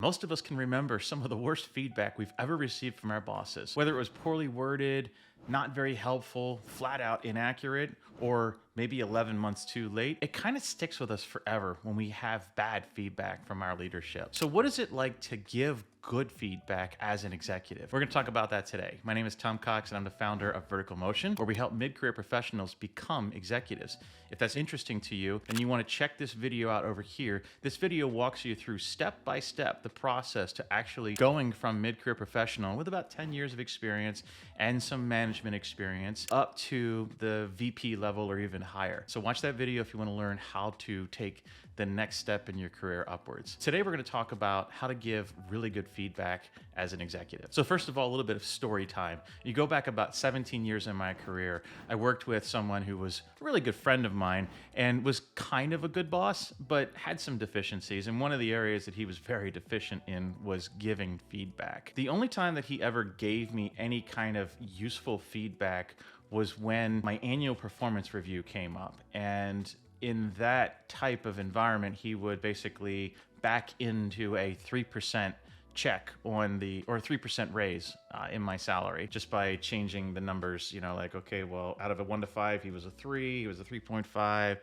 Most of us can remember some of the worst feedback we've ever received from our bosses, whether it was poorly worded, not very helpful, flat out inaccurate, or maybe 11 months too late. It kind of sticks with us forever when we have bad feedback from our leadership. So what is it like to give good feedback as an executive? We're going to talk about that today. My name is Tom Cox and I'm the founder of Vertical Motion, where we help mid-career professionals become executives. If that's interesting to you and you want to check this video out over here, this video walks you through step by step the process to actually going from mid-career professional with about 10 years of experience and some management experience up to the VP level or even higher. So watch that video if you want to learn how to take the next step in your career upwards. Today, we're going to talk about how to give really good feedback as an executive. So first of all, a little bit of story time. You go back about 17 years in my career, I worked with someone who was a really good friend of mine and was kind of a good boss, but had some deficiencies. And one of the areas that he was very deficient in was giving feedback. The only time that he ever gave me any kind of useful feedback was when my annual performance review came up. And in that type of environment, he would basically back into a 3% check on the, or 3% raise in my salary just by changing the numbers, you know, like, okay, well, out of a 1 to 5, he was a 3, he was a 3.5,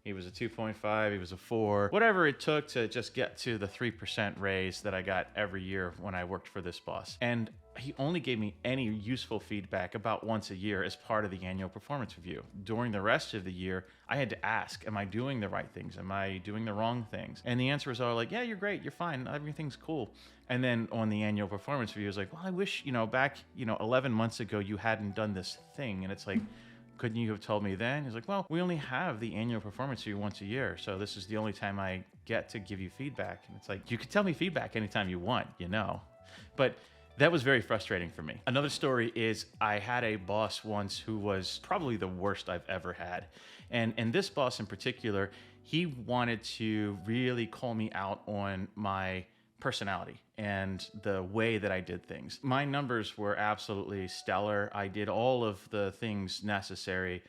he was a 2.5, he was a 4, whatever it took to just get to the 3% raise that I got every year when I worked for this boss. And he only gave me any useful feedback about once a year as part of the annual performance review. During the rest of the year, I had to ask, am I doing the right things? Am I doing the wrong things? And the answer was all like, yeah, you're great, you're fine, everything's cool. And then on the annual performance review, I was like, well, I wish, back, 11 months ago, you hadn't done this thing. And it's like, couldn't you have told me then? He's like, well, we only have the annual performance review once a year. So this is the only time I get to give you feedback. And it's like, you could tell me feedback anytime you want, But that was very frustrating for me. Another story is I had a boss once who was probably the worst I've ever had. And this boss in particular, he wanted to really call me out on my personality and the way that I did things. My numbers were absolutely stellar. I did all of the things necessary.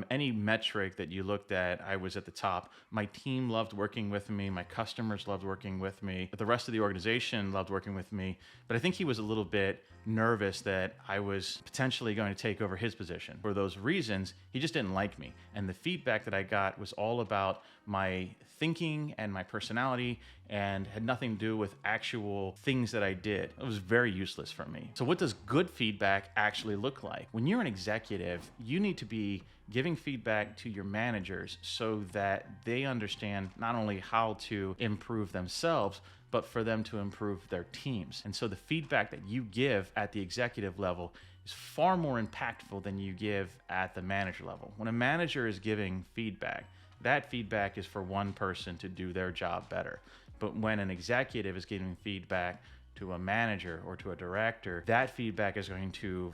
Any metric that you looked at, I was at the top. My team loved working with me. My customers loved working with me. The rest of the organization loved working with me. But I think he was a little bit nervous that I was potentially going to take over his position. For those reasons, he just didn't like me. And the feedback that I got was all about my thinking and my personality and had nothing to do with actual things that I did. It was very useless for me. So what does good feedback actually look like? When you're an executive, you need to be giving feedback to your managers so that they understand not only how to improve themselves, but for them to improve their teams. And so the feedback that you give at the executive level is far more impactful than you give at the manager level. When a manager is giving feedback, that feedback is for one person to do their job better. But when an executive is giving feedback to a manager or to a director, that feedback is going to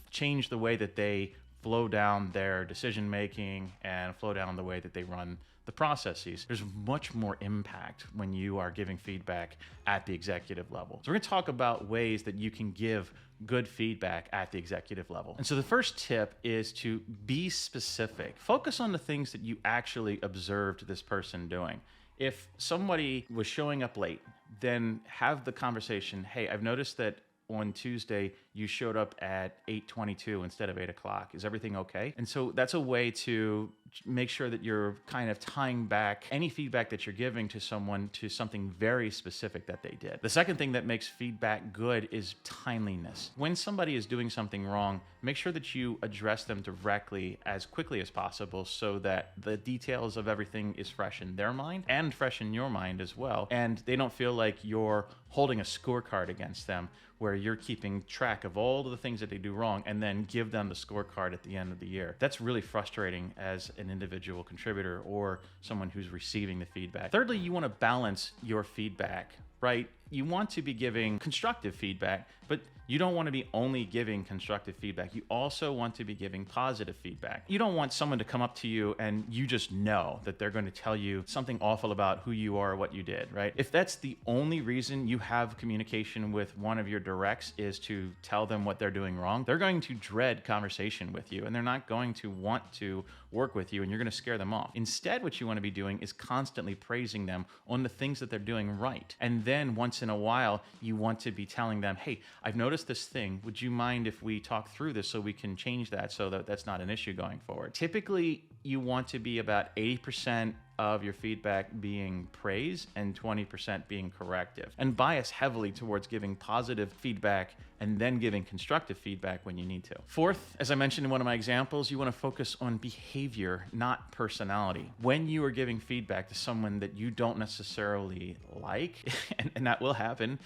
change the way that they flow down their decision making and flow down the way that they run the processes. There's much more impact when you are giving feedback at the executive level. So we're going to talk about ways that you can give good feedback at the executive level. And so the first tip is to be specific. Focus on the things that you actually observed this person doing. If somebody was showing up late, then have the conversation, hey, I've noticed that on Tuesday, you showed up at 8:22 instead of 8 o'clock. Is everything okay? And so that's a way to make sure that you're kind of tying back any feedback that you're giving to someone to something very specific that they did. The second thing that makes feedback good is timeliness. When somebody is doing something wrong, make sure that you address them directly as quickly as possible so that the details of everything is fresh in their mind and fresh in your mind as well. And they don't feel like you're holding a scorecard against them where you're keeping track of all of the things that they do wrong and then give them the scorecard at the end of the year. That's really frustrating as an individual contributor or someone who's receiving the feedback. Thirdly, you want to balance your feedback, right? You want to be giving constructive feedback, but you don't want to be only giving constructive feedback. You also want to be giving positive feedback. You don't want someone to come up to you and you just know that they're going to tell you something awful about who you are or what you did, right? If that's the only reason you have communication with one of your directs is to tell them what they're doing wrong, they're going to dread conversation with you and they're not going to want to work with you and you're going to scare them off. Instead, what you want to be doing is constantly praising them on the things that they're doing right. And then once once in a while, you want to be telling them, hey, I've noticed this thing. Would you mind if we talk through this so we can change that so that that's not an issue going forward? Typically, you want to be about 80% of your feedback being praise and 20% being corrective, and bias heavily towards giving positive feedback and then giving constructive feedback when you need to. Fourth, as I mentioned in one of my examples, you want to focus on behavior, not personality. When you are giving feedback to someone that you don't necessarily like, and that will happen,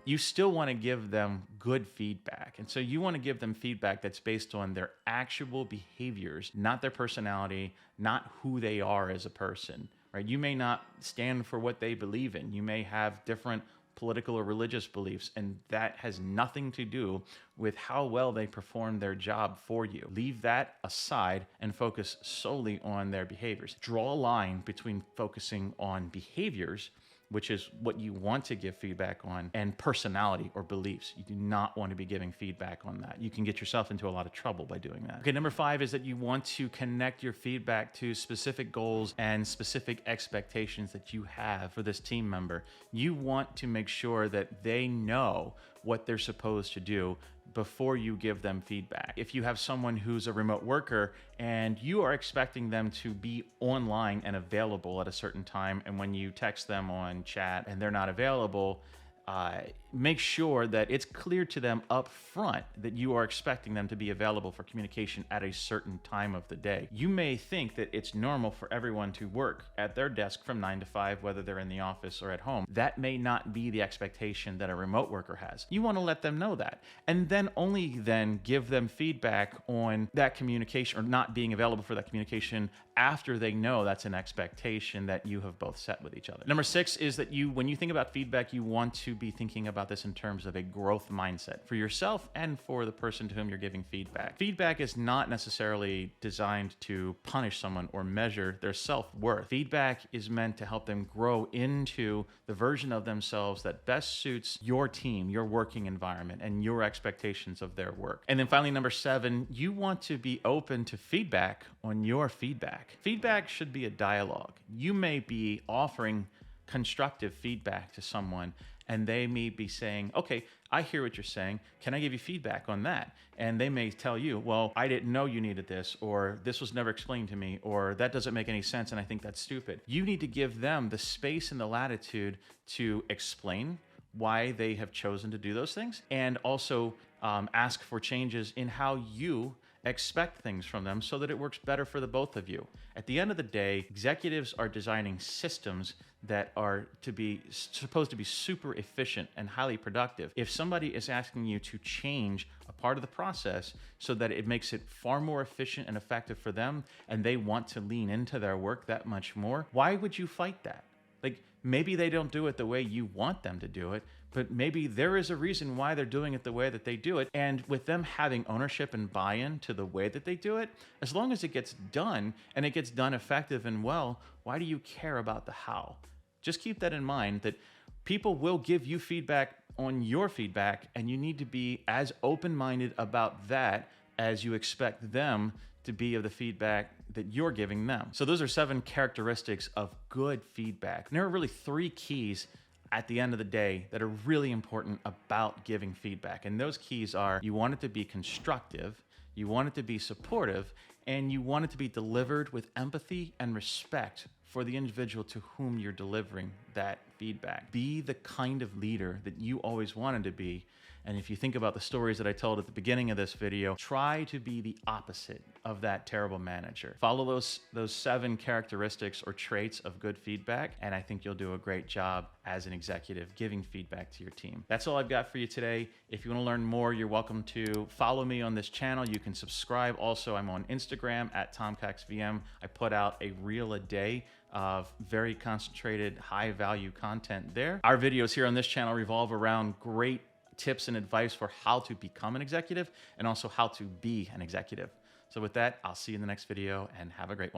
you still want to give them good feedback. And so you want to give them feedback that's based on their actual behaviors, not their personality, not who they are as a person, right? You may not stand for what they believe in. You may have different political or religious beliefs, and that has nothing to do with how well they perform their job for you. Leave that aside and focus solely on their behaviors. Draw a line between focusing on behaviors, which is what you want to give feedback on, and personality or beliefs. You do not want to be giving feedback on that. You can get yourself into a lot of trouble by doing that. Okay, number 5 is that you want to connect your feedback to specific goals and specific expectations that you have for this team member. You want to make sure that they know what they're supposed to do before you give them feedback. If you have someone who's a remote worker and you are expecting them to be online and available at a certain time, and when you text them on chat and they're not available, make sure that it's clear to them up front that you are expecting them to be available for communication at a certain time of the day. You may think that it's normal for everyone to work at their desk from 9 to 5, whether they're in the office or at home. That may not be the expectation that a remote worker has. You want to let them know that, and then only then give them feedback on that communication or not being available for that communication after they know that's an expectation that you have both set with each other. Number 6 is that when you think about feedback, you want to be thinking about this in terms of a growth mindset for yourself and for the person to whom you're giving feedback. Feedback is not necessarily designed to punish someone or measure their self-worth. Feedback is meant to help them grow into the version of themselves that best suits your team, your working environment, and your expectations of their work. And then finally, number 7, you want to be open to feedback on your feedback. Feedback should be a dialogue. You may be offering constructive feedback to someone, and they may be saying, okay, I hear what you're saying. Can I give you feedback on that? And they may tell you, well, I didn't know you needed this, or this was never explained to me, or that doesn't make any sense and I think that's stupid. You need to give them the space and the latitude to explain why they have chosen to do those things, and also ask for changes in how you expect things from them so that it works better for the both of you. At the end of the day, executives are designing systems that are supposed to be super efficient and highly productive. If somebody is asking you to change a part of the process so that it makes it far more efficient and effective for them, and they want to lean into their work that much more, why would you fight that? Like, maybe they don't do it the way you want them to do it, but maybe there is a reason why they're doing it the way that they do it. And with them having ownership and buy-in to the way that they do it, as long as it gets done and it gets done effective and well, why do you care about the how? Just keep that in mind, that people will give you feedback on your feedback, and you need to be as open-minded about that as you expect them to be of the feedback that you're giving them. So those are 7 characteristics of good feedback. And there are really 3 keys at the end of the day that are really important about giving feedback. And those keys are: you want it to be constructive, you want it to be supportive, and you want it to be delivered with empathy and respect for the individual to whom you're delivering that feedback. Be the kind of leader that you always wanted to be. And if you think about the stories that I told at the beginning of this video, try to be the opposite of that terrible manager. Follow those 7 characteristics or traits of good feedback, and I think you'll do a great job as an executive giving feedback to your team. That's all I've got for you today. If you want to learn more, you're welcome to follow me on this channel. You can subscribe. Also, I'm on Instagram at TomCaxVM. I put out a reel a day of very concentrated, high-value content there. Our videos here on this channel revolve around great tips and advice for how to become an executive and also how to be an executive. So with that, I'll see you in the next video, and have a great one.